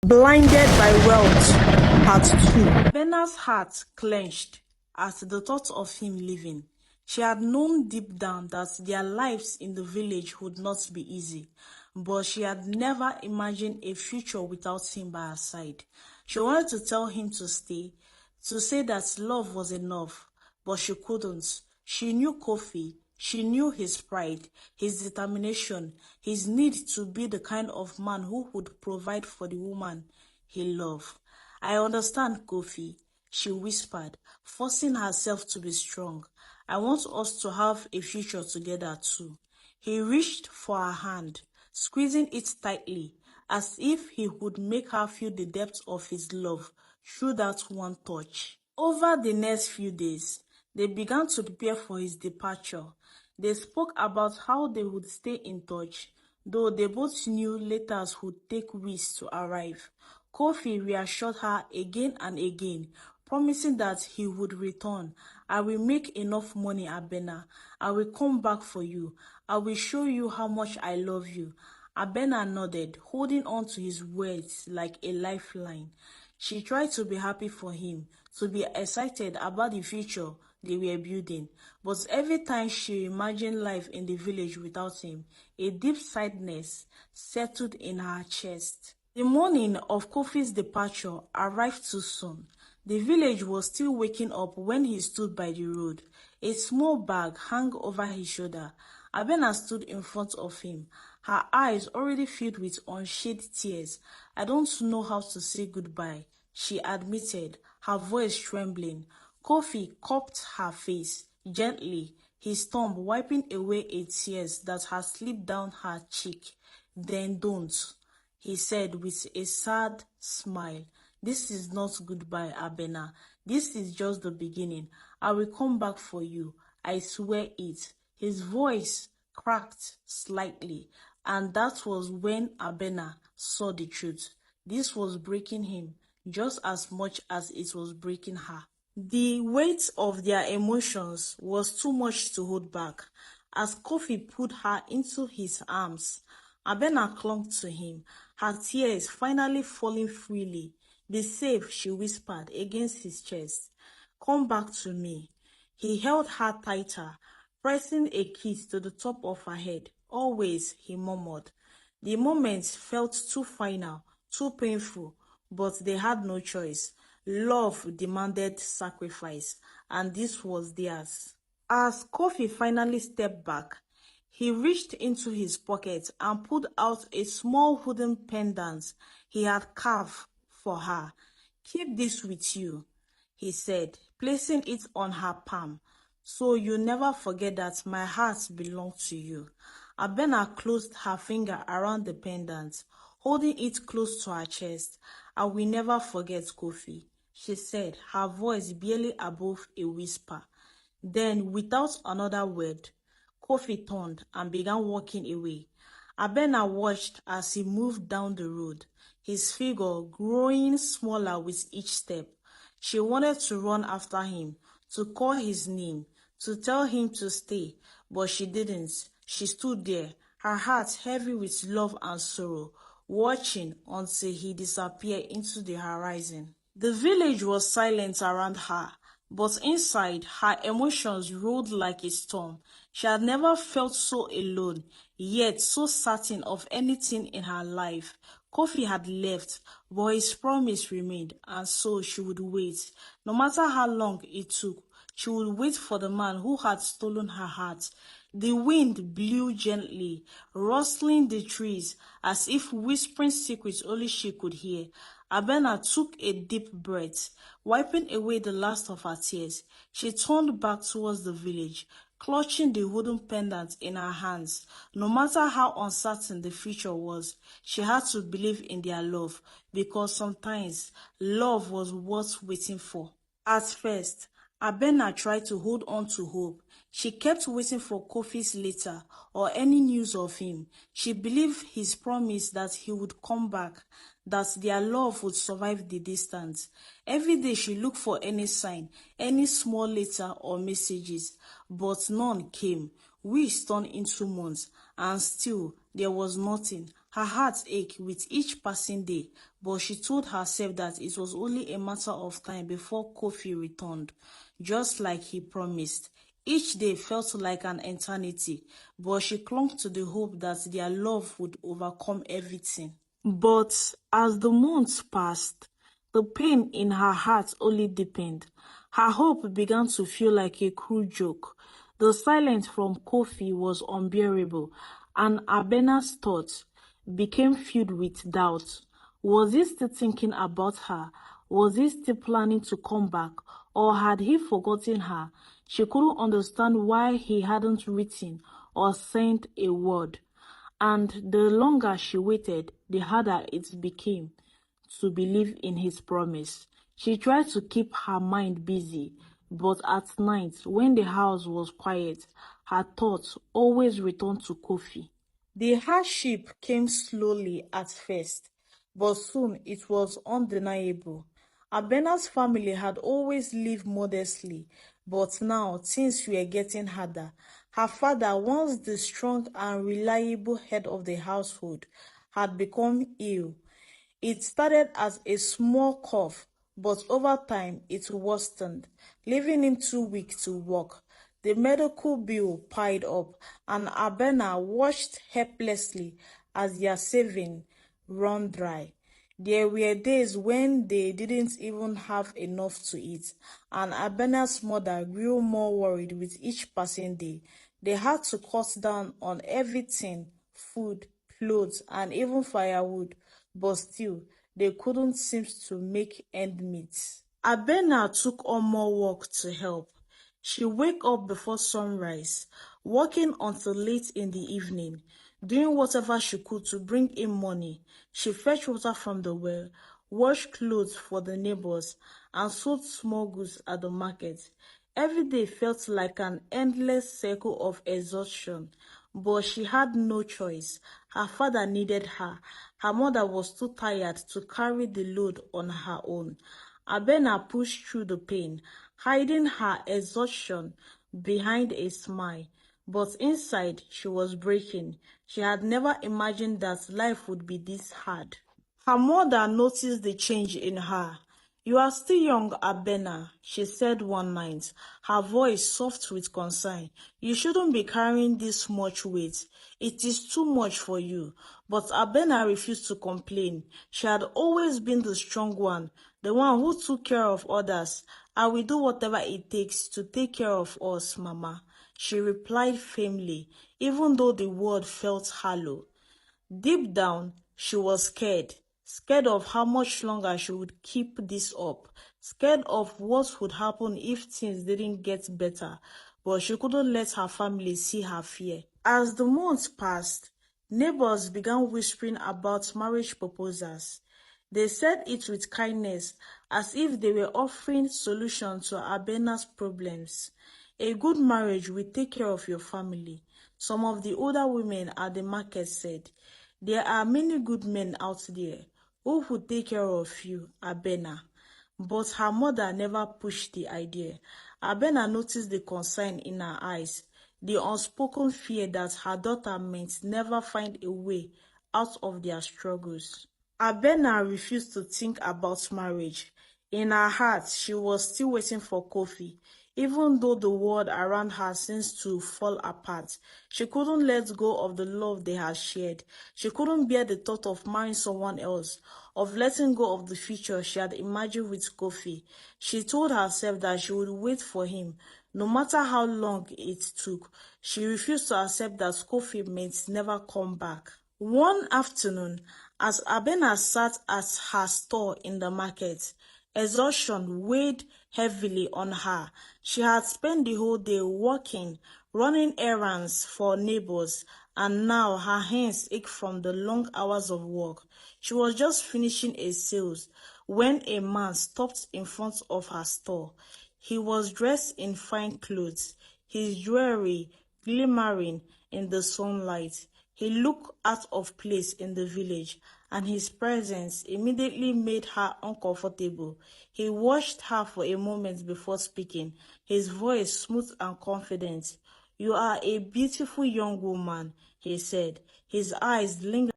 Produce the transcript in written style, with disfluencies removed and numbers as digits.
Blinded by Wealth, Part 2. Bena's heart clenched at the thought of him leaving. She had known deep down that their lives in the village would not be easy, but she had never imagined a future without him by her side. She wanted to tell him to stay, to say that love was enough, but she couldn't. She knew Kofi. She knew his pride, his determination, his need to be the kind of man who would provide for the woman he loved. "I understand, Kofi," she whispered, forcing herself to be strong. "I want us to have a future together too." He reached for her hand, squeezing it tightly, as if he would make her feel the depth of his love through that one touch. Over the next few days, they began to prepare for his departure. They spoke about how they would stay in touch, though they both knew letters would take weeks to arrive. Kofi reassured her again and again, promising that he would return. "I will make enough money, Abena. I will come back for you. I will show you how much I love you." Abena nodded, holding on to his words like a lifeline. She tried to be happy for him, to be excited about the future they were building, but every time she imagined life in the village without him, a deep sadness settled in her chest. The morning of Kofi's departure arrived too soon. The village was still waking up when he stood by the road. A small bag hung over his shoulder. Abena stood in front of him, her eyes already filled with unshed tears. "I don't know how to say goodbye," she admitted, her voice trembling. Kofi cupped her face gently, his thumb wiping away a tears that had slipped down her cheek. "Then don't," he said with a sad smile. "This is not goodbye, Abena. This is just the beginning. I will come back for you. I swear it." His voice cracked slightly, and that was when Abena saw the truth. This was breaking him just as much as it was breaking her. The weight of their emotions was too much to hold back. As Kofi pulled her into his arms, Abena clung to him, her tears finally falling freely. "Be safe," she whispered against his chest. "Come back to me." He held her tighter, pressing a kiss to the top of her head. "Always," he murmured. The moment felt too final, too painful, but they had no choice. Love demanded sacrifice, and this was theirs. As Kofi finally stepped back, he reached into his pocket and pulled out a small wooden pendant he had carved for her. "Keep this with you," he said, placing it on her palm, "so you never forget that my heart belongs to you." Abena closed her finger around the pendant, holding it close to her chest. "I will never forget, Kofi," she said, her voice barely above a whisper. Then, without another word, Kofi turned and began walking away. Abena watched as he moved down the road, his figure growing smaller with each step. She wanted to run after him, to call his name, to tell him to stay, but she didn't. She stood there, her heart heavy with love and sorrow, watching until he disappeared into the horizon. The village was silent around her, but inside, her emotions rolled like a storm. She had never felt so alone, yet so certain of anything in her life. Kofi had left, but his promise remained, and so she would wait. No matter how long it took, she would wait for the man who had stolen her heart. The wind blew gently, rustling the trees, as if whispering secrets only she could hear. Abena took a deep breath, wiping away the last of her tears. She turned back towards the village, clutching the wooden pendant in her hands. No matter how uncertain the future was, she had to believe in their love, because sometimes love was worth waiting for. At first, Abena tried to hold on to hope. She kept waiting for Kofi's letter or any news of him. She believed his promise that he would come back, that their love would survive the distance. Every day she looked for any sign, any small letter or messages, but none came. Weeks turned into months, and still there was nothing. Her heart ached with each passing day, but she told herself that it was only a matter of time before Kofi returned, just like he promised. Each day felt like an eternity, but she clung to the hope that their love would overcome everything. But as the months passed, the pain in her heart only deepened. Her hope began to feel like a cruel joke. The silence from Kofi was unbearable, and Abena's thoughts became filled with doubt. Was he still thinking about her? Was he still planning to come back? Or had he forgotten her? She couldn't understand why he hadn't written or sent a word. And the longer she waited, the harder it became to believe in his promise. She tried to keep her mind busy, but at night, when the house was quiet, her thoughts always returned to Kofi. The hardship came slowly at first, but soon it was undeniable. Abena's family had always lived modestly, but now things were getting harder. Her father, once the strong and reliable head of the household, had become ill. It started as a small cough, but over time it worsened, leaving him too weak to walk. The medical bill piled up, and Abena watched helplessly as their savings ran dry. There were days when they didn't even have enough to eat, and Abena's mother grew more worried with each passing day. They had to cut down on everything: food, clothes, and even firewood, but still, they couldn't seem to make ends meet. Abena took on more work to help. She wake up before sunrise, working until late in the evening, doing whatever she could to bring in money. She fetched water from the well, washed clothes for the neighbors, and sold small goods at the market. Every day felt like an endless cycle of exhaustion, but she had no choice. Her father needed her. Her mother was too tired to carry the load on her own. Abena pushed through the pain, hiding her exhaustion behind a smile. But inside, she was breaking. She had never imagined that life would be this hard. Her mother noticed the change in her. "You are still young, Abena," she said one night, her voice soft with concern. "You shouldn't be carrying this much weight. It is too much for you." But Abena refused to complain. She had always been the strong one, the one who took care of others. "I will do whatever it takes to take care of us, Mama," she replied firmly, even though the word felt hollow. Deep down, she was scared of how much longer she would keep this up, scared of what would happen if things didn't get better, but she couldn't let her family see her fear. As the months passed, neighbors began whispering about marriage proposals. They said it with kindness, as if they were offering solutions to Abena's problems. "A good marriage will take care of your family," some of the older women at the market said. "There are many good men out there who would take care of you, Abena." But her mother never pushed the idea. Abena noticed the concern in her eyes, the unspoken fear that her daughter might never find a way out of their struggles. Abena refused to think about marriage. In her heart, she was still waiting for Kofi. Even though the world around her seemed to fall apart, she couldn't let go of the love they had shared. She couldn't bear the thought of marrying someone else, of letting go of the future she had imagined with Kofi. She told herself that she would wait for him, no matter how long it took. She refused to accept that Kofi might never come back. One afternoon, as Abena sat at her store in the market, exhaustion weighed heavily on her. She had spent the whole day working, running errands for neighbors, and now her hands ached from the long hours of work. She was just finishing a sales when a man stopped in front of her store. He was dressed in fine clothes, his jewelry glimmering in the sunlight. He looked out of place in the village, and his presence immediately made her uncomfortable. He watched her for a moment before speaking, his voice smooth and confident. "You are a beautiful young woman," he said, his eyes lingering